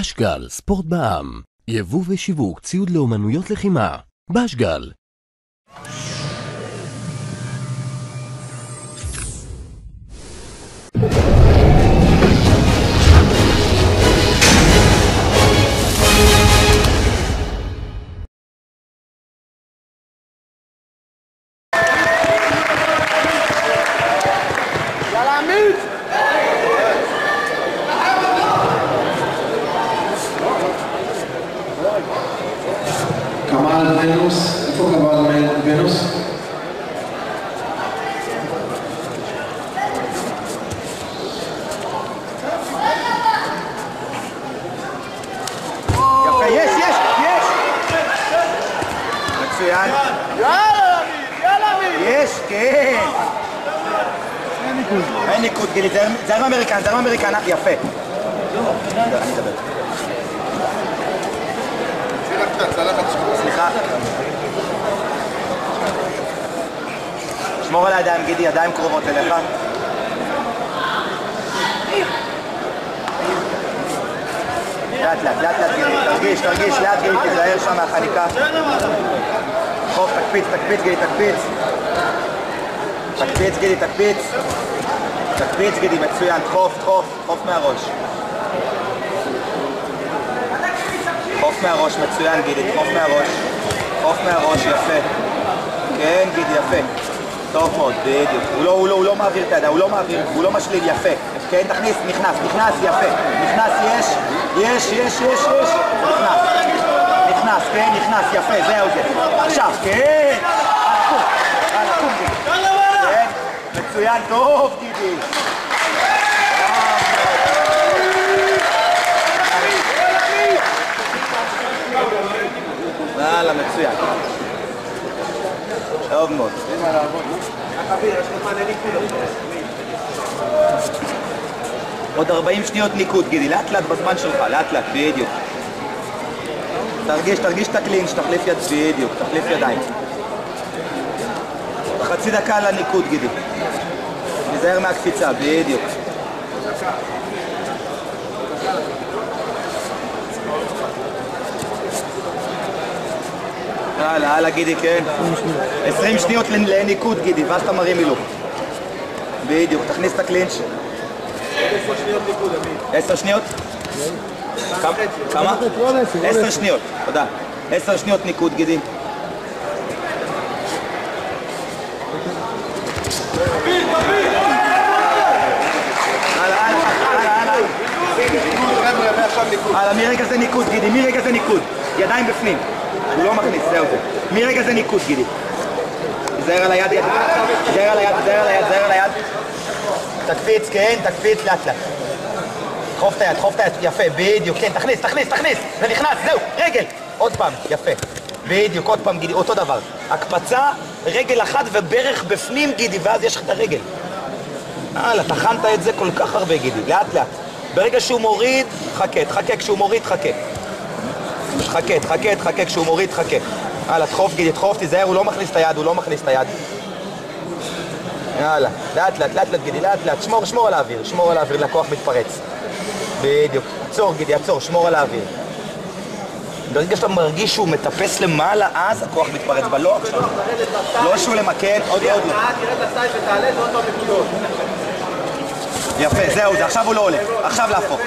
בשגל, ספורט בע"מ, יבוא ושיווק ציוד לאומנויות לחימה. בשגל. כמאל ונוס, איפה כמאל ונוס? יפה, יש! מצוין. יאללה מי! יש, כן! אין ניקוד, גילי, זרם אמריקן, יפה. אני אדבר. סליחה. שמור על הידיים, גידי, ידיים קרובות אליך. לאט, גידי, תרגיש, לאט גידי, תזהר שם מהחניקה. חוף, תקפיץ, גידי, תקפיץ, גידי, מצוין, חוף מהראש. חוף מהראש, מצוין גידי, חוף מהראש, יפה. כן גידי, יפה. טוב מאוד, בדיוק. הוא לא מעביר את הידיים, הוא לא משלים, יפה. כן, תכניס, נכנס, יפה. נכנס, יש. נכנס, יפה, זהו זה. עכשיו, כן. על הקום, גידי. כן, מצוין, טוב גידי. יאללה, מצוין. טוב מאוד. עוד 40 שניות ניקוד, גידי, לאט בזמן שלך, לאט, בדיוק. תרגיש את הקלינץ', תחליף יד, בדיוק, תחליף ידיים. חצי דקה לניקוד, גידי. נזהר מהקפיצה, בדיוק. הלאה גידי, כן. 20 שניות לניקוד גידי, ואז אתה מרים מילוק. בדיוק, תכניס את הקלינץ'. 10 שניות ניקוד, אמין. 10 שניות? כמה? 10 שניות, תודה. 10 שניות ניקוד גידי. הלאה, מרגע זה ניקוד גידי, מרגע זה ניקוד. ידיים בפנים. הוא לא מכניס, זהו זה. מרגע זה ניקוד, גידי. זהר על היד. תקפיץ, כן, תקפיץ, לאט. דחוף את היד, יפה, בדיוק, כן, תכניס. זה נכנס, זהו, רגל. עוד פעם, יפה. בדיוק, עוד פעם, גידי, אותו דבר. הקפצה, רגל אחת וברך בפנים, גידי, ואז יש לך את הרגל. תכנת את זה כל כך הרבה, גידי, לאט. ברגע שהוא מוריד, חכה, כשהוא מוריד, חכה, כשהוא מוריד, חכה. דחוף גידי, תזהר, הוא לא מכניס את היד, יאללה, לאט גידי, לאט, שמור על האוויר, לקוח מתפרץ. בדיוק, עצור גידי, שמור על האוויר. ברגע שאתה מרגיש שהוא מטפס למעלה, אז הכוח מתפרץ בלוק שלנו. לא שהוא למקן, עוד לא. תרד לסייד ותעלה, זה עוד פעם נקודות. יפה, זהו, זה עכשיו הוא לא עולה, עכשיו להפוך.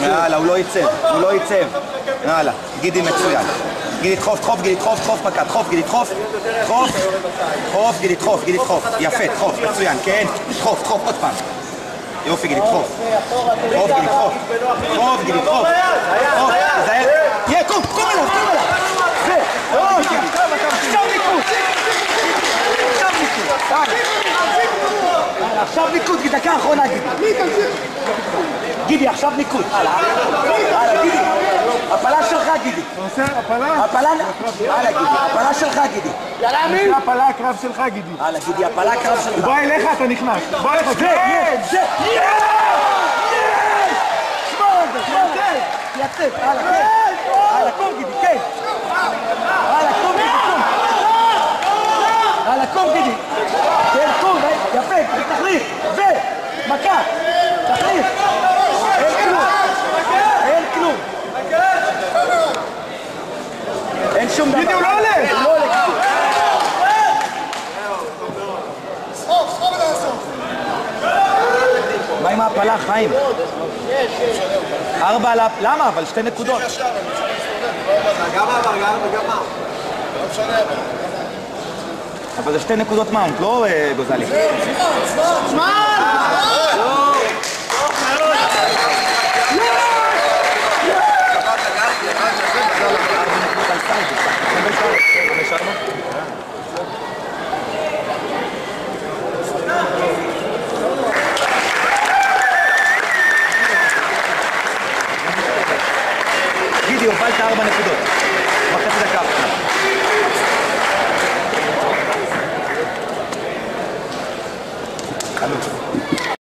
יאללה, הוא לא ייצב. יאללה, גידי מצוין. גידי תחוף, פקד, גידי תחוף. יפה, תחוף, מצוין, כן. תחוף, עוד פעם. יופי, גידי, תחוף. גידי, תחוף. תזהר. קום אליו. זה, גידי. עכשיו ניקוד, גידי, דקה האחרונה, גידי. גידי, עכשיו ניקוד. גידי. הפלה שלך, גידי. אתה עושה הפלה? הפלה שלך, גידי. יאללה, מי? זה הפלה הקרב שלך, גידי. גידי, הפלה הקרב שלך. הוא בא אליך, אתה נכנס. זה! שמור על זה, יצא. קום, גידי, כן. קום, גידי. כן, קום, יפה, תחליף. מכה, תחליף. למה הפלה, חיים? 4 על... למה? אבל 2 נקודות. גם עבר, גם מה? לא משנה. אבל זה 2 נקודות מאונט, לא גוזלי. גידי, הובלת 4 נקודות. בחצי דקה.